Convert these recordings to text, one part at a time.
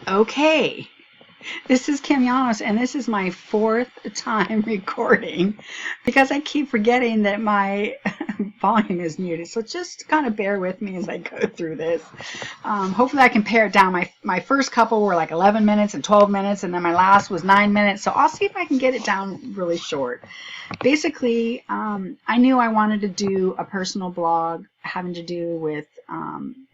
Okay, this is LLanos, and this is my fourth time recording because I keep forgetting that my volume is muted. So just kind of bear with me as I go through this. Hopefully I can pare it down. My first couple were like 11 minutes and 12 minutes, and then my last was 9 minutes. So I'll see if I can get it down really short. Basically, I knew I wanted to do a personal blog having to do with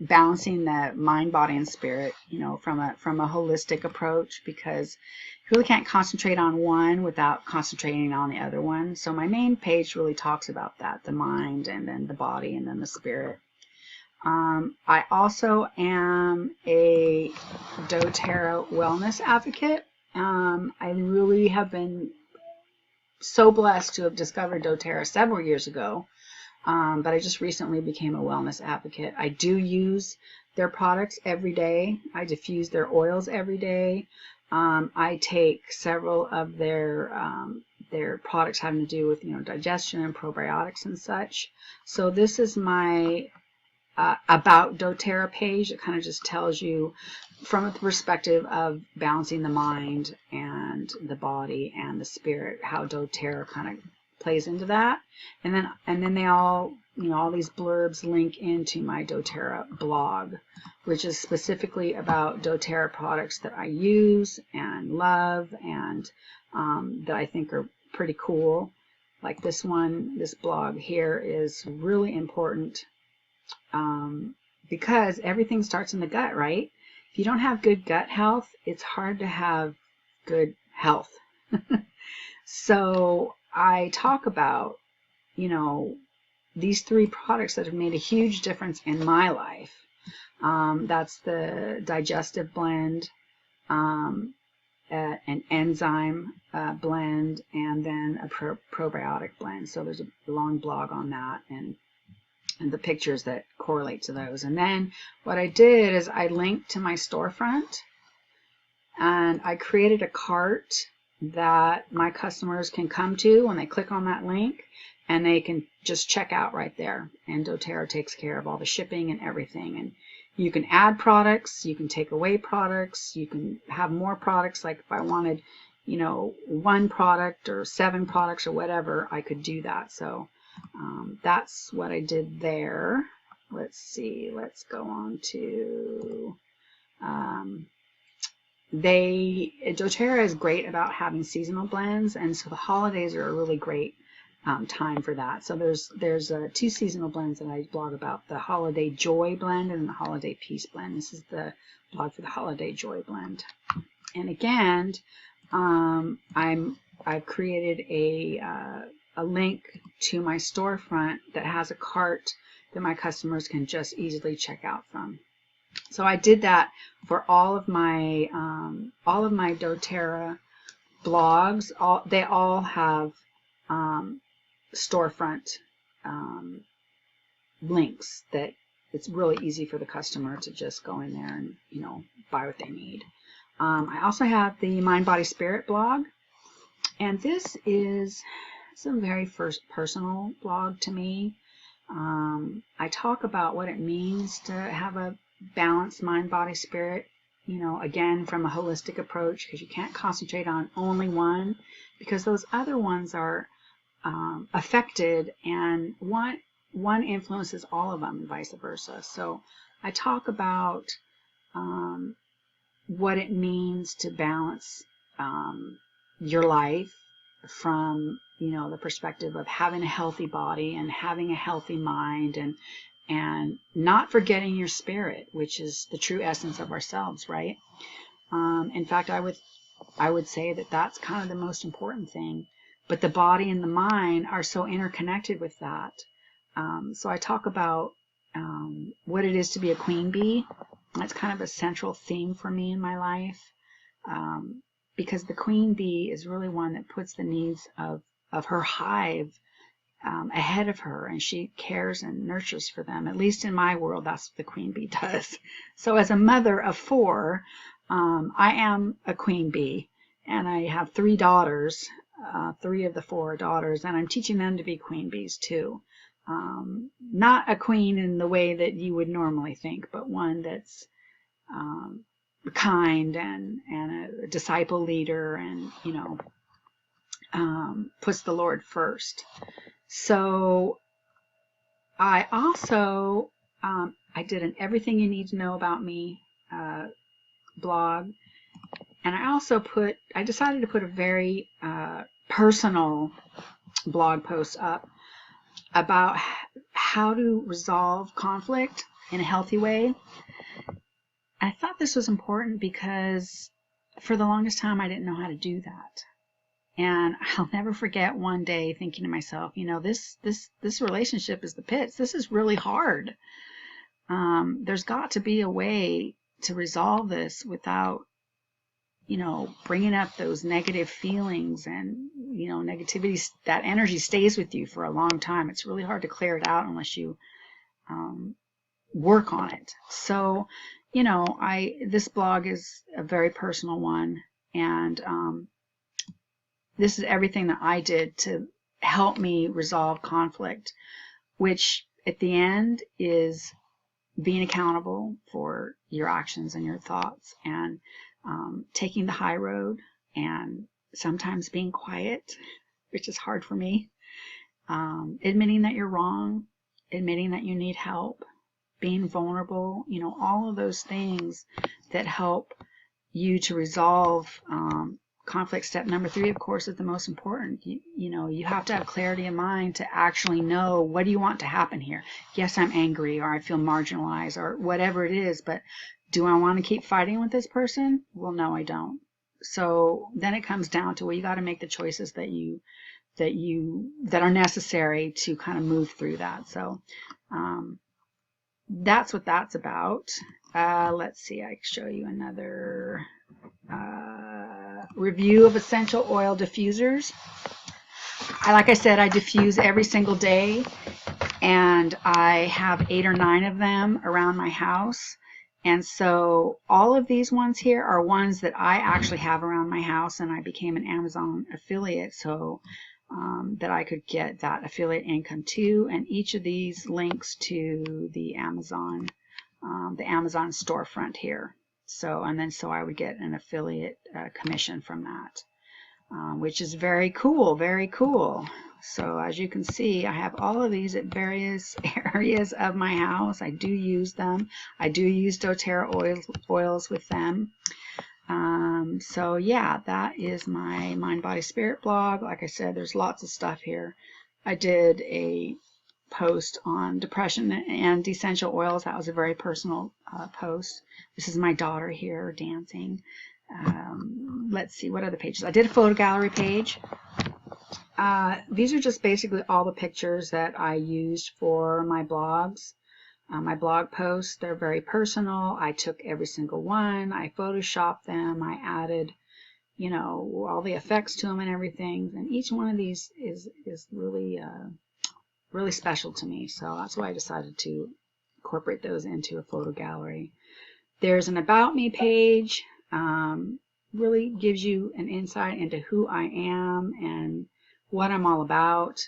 balancing the mind, body, and spirit, from a holistic approach, because you really can't concentrate on one without concentrating on the other one. So my main page really talks about that, the mind, and then the body, and then the spirit. I also am a doTERRA wellness advocate. I really have been so blessed to have discovered doTERRA several years ago, but I just recently became a wellness advocate. I do use their products every day. I diffuse their oils every day. I take several of their products having to do with digestion and probiotics and such. So this is my about doTERRA page. It kind of just tells you from the perspective of balancing the mind and the body and the spirit, how doTERRA kind of plays into that. And then they all, all these blurbs link into my doTERRA blog, which is specifically about doTERRA products that I use and love, and that I think are pretty cool. Like this one, this blog here is really important, because everything starts in the gut, right? If you don't have good gut health, it's hard to have good health. So I talk about, these three products that have made a huge difference in my life. That's the digestive blend, an enzyme blend, and then a probiotic blend. So there's a long blog on that, and the pictures that correlate to those. And then what I did is I linked to my storefront, and I created a cart that my customers can come to when they click on that link, and they can just check out right there. And doTERRA takes care of all the shipping and everything. And you can add products, you can take away products, you can have more products. Like if I wanted, one product or 7 products or whatever, I could do that. So that's what I did there. Let's see, let's go on to doTERRA is great about having seasonal blends, and so the holidays are a really great time for that. So there's 2 seasonal blends that I blog about: the Holiday Joy blend and the Holiday Peace blend. This is the blog for the Holiday Joy blend. And again, I've created a link to my storefront that has a cart that my customers can just easily check out from. So I did that for all of my doTERRA blogs. They all have storefront links that it's really easy for the customer to just go in there and buy what they need. I also have the Mind, Body, Spirit blog, and this is a very personal blog to me. I talk about what it means to have a balanced mind, body, spirit, again, from a holistic approach, because you can't concentrate on only one, because those other ones are affected, and one influences all of them and vice versa. So I talk about what it means to balance your life from the perspective of having a healthy body and having a healthy mind, and not forgetting your spirit, which is the true essence of ourselves, right? In fact, I would say that that's kind of the most important thing. But the body and the mind are so interconnected with that. So I talk about what it is to be a queen bee. That's kind of a central theme for me in my life, because the queen bee is really one that puts the needs of her hive ahead of her, and she cares and nurtures for them. At least in my world, that's what the queen bee does. So as a mother of 4, I am a queen bee, and I have 3 daughters, 3 of the 4 daughters, and I'm teaching them to be queen bees too. Not a queen in the way that you would normally think, but one that's kind and a disciple leader, and puts the Lord first. So I also I did an Everything You Need to Know About Me blog, and I decided to put a very personal blog post up about how to resolve conflict in a healthy way. I thought this was important because for the longest time I didn't know how to do that. And I'll never forget one day thinking to myself, this relationship is the pits. This is really hard. There's got to be a way to resolve this without, bringing up those negative feelings, and, negativity, that energy stays with you for a long time. It's really hard to clear it out unless you work on it. So, this blog is a very personal one, and this is everything that I did to help me resolve conflict, which at the end is being accountable for your actions and your thoughts, and taking the high road, and sometimes being quiet, which is hard for me, admitting that you're wrong, admitting that you need help, being vulnerable, all of those things that help you to resolve conflict. Step number 3, of course, is the most important. You have to have clarity of mind to actually know, what do you want to happen here? Yes, I'm angry, or I feel marginalized, or whatever it is, but do I want to keep fighting with this person? Well, no, I don't. So then it comes down to, well, you got to make the choices that are necessary to kind of move through that. So that's what that's about. Let's see, I can show you another review of essential oil diffusers. Like I said, I diffuse every single day, and I have 8 or 9 of them around my house. And so all of these ones here are ones that I actually have around my house, and I became an Amazon affiliate so that I could get that affiliate income too. And each of these links to the Amazon storefront here. So I would get an affiliate commission from that, which is very cool, very cool. So as you can see, I have all of these at various areas of my house. I do use them. I do use doTERRA oils with them. So yeah, that is my Mind, Body, Spirit blog. Like I said, there's lots of stuff here. I did a post on depression and essential oils. That was a very personal post. This is my daughter here dancing. Let's see, what other pages? I did a photo gallery page. These are just basically all the pictures that I used for my blogs. My blog posts, they're very personal. I took every single one. I photoshopped them. I added, all the effects to them and everything. And each one of these is really really special to me. So that's why I decided to incorporate those into a photo gallery. There's an About Me page. Really gives you an insight into who I am and what I'm all about.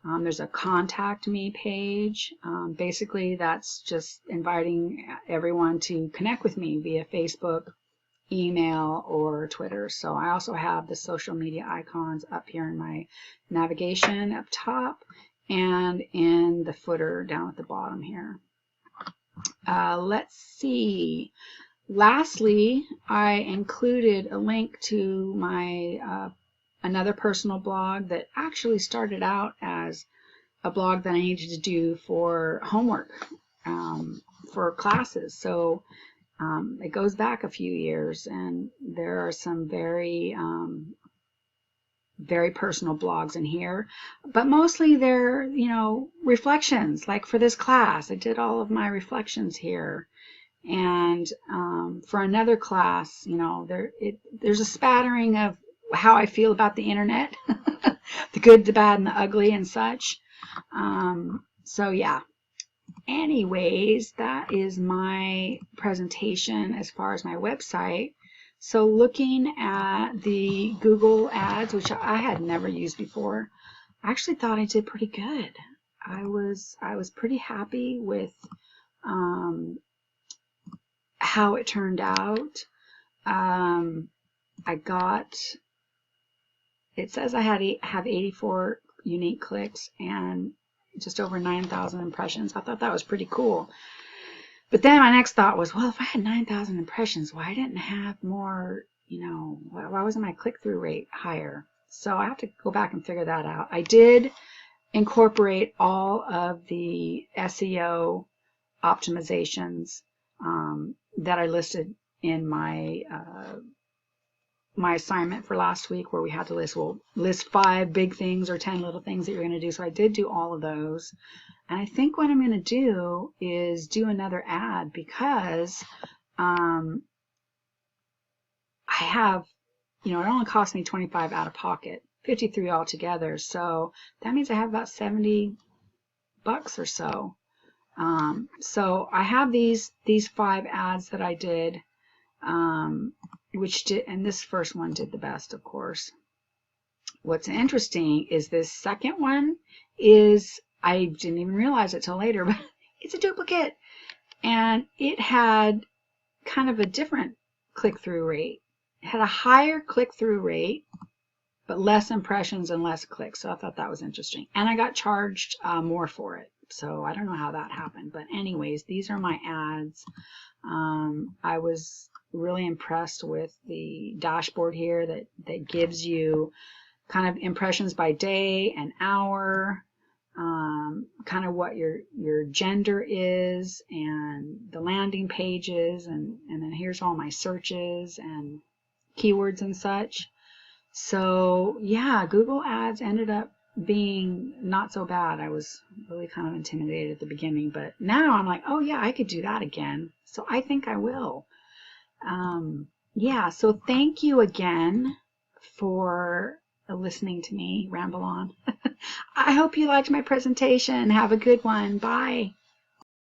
There's a Contact Me page. Basically, that's just inviting everyone to connect with me via Facebook, email, or Twitter. So I also have the social media icons up here in my navigation up top and in the footer down at the bottom here. Let's see. Lastly, I included a link to my another personal blog that actually started out as a blog that I needed to do for homework for classes. So it goes back a few years, and there are some very very personal blogs in here, but mostly they're reflections. Like for this class, I did all of my reflections here. And for another class, there's a spattering of how I feel about the internet, the good, the bad, and the ugly and such. So yeah. Anyways, that is my presentation as far as my website. So looking at the Google ads, which I had never used before, I actually thought I did pretty good. I was pretty happy with how it turned out. I got, it says I have 84 unique clicks and just over 9,000 impressions. I thought that was pretty cool. But then my next thought was, well, if I had 9,000 impressions, why didn't I have more, why wasn't my click-through rate higher? So I have to go back and figure that out. I did incorporate all of the SEO optimizations that I listed in my my assignment for last week, where we had to list 5 big things or 10 little things that you're going to do. So I did do all of those. And I think what I'm going to do is do another ad, because I have, it only cost me 25 out of pocket, 53 altogether. So that means I have about 70 bucks or so. So I have these 5 ads that I did, and this first one did the best, of course. What's interesting is this second one is, I didn't even realize it till later, but it's a duplicate, and it had kind of a different click-through rate. It had a higher click-through rate, but less impressions and less clicks. So I thought that was interesting, and I got charged more for it. So I don't know how that happened, but anyways, these are my ads. I was really impressed with the dashboard here that gives you kind of impressions by day and hour, kind of what your gender is, and the landing pages, and then here's all my searches and keywords and such. So yeah, Google Ads ended up being not so bad. I was really kind of intimidated at the beginning, but now I'm like, oh yeah, I could do that again. So I think I will. Yeah, so thank you again for listening to me ramble on. I hope you liked my presentation. Have a good one. Bye.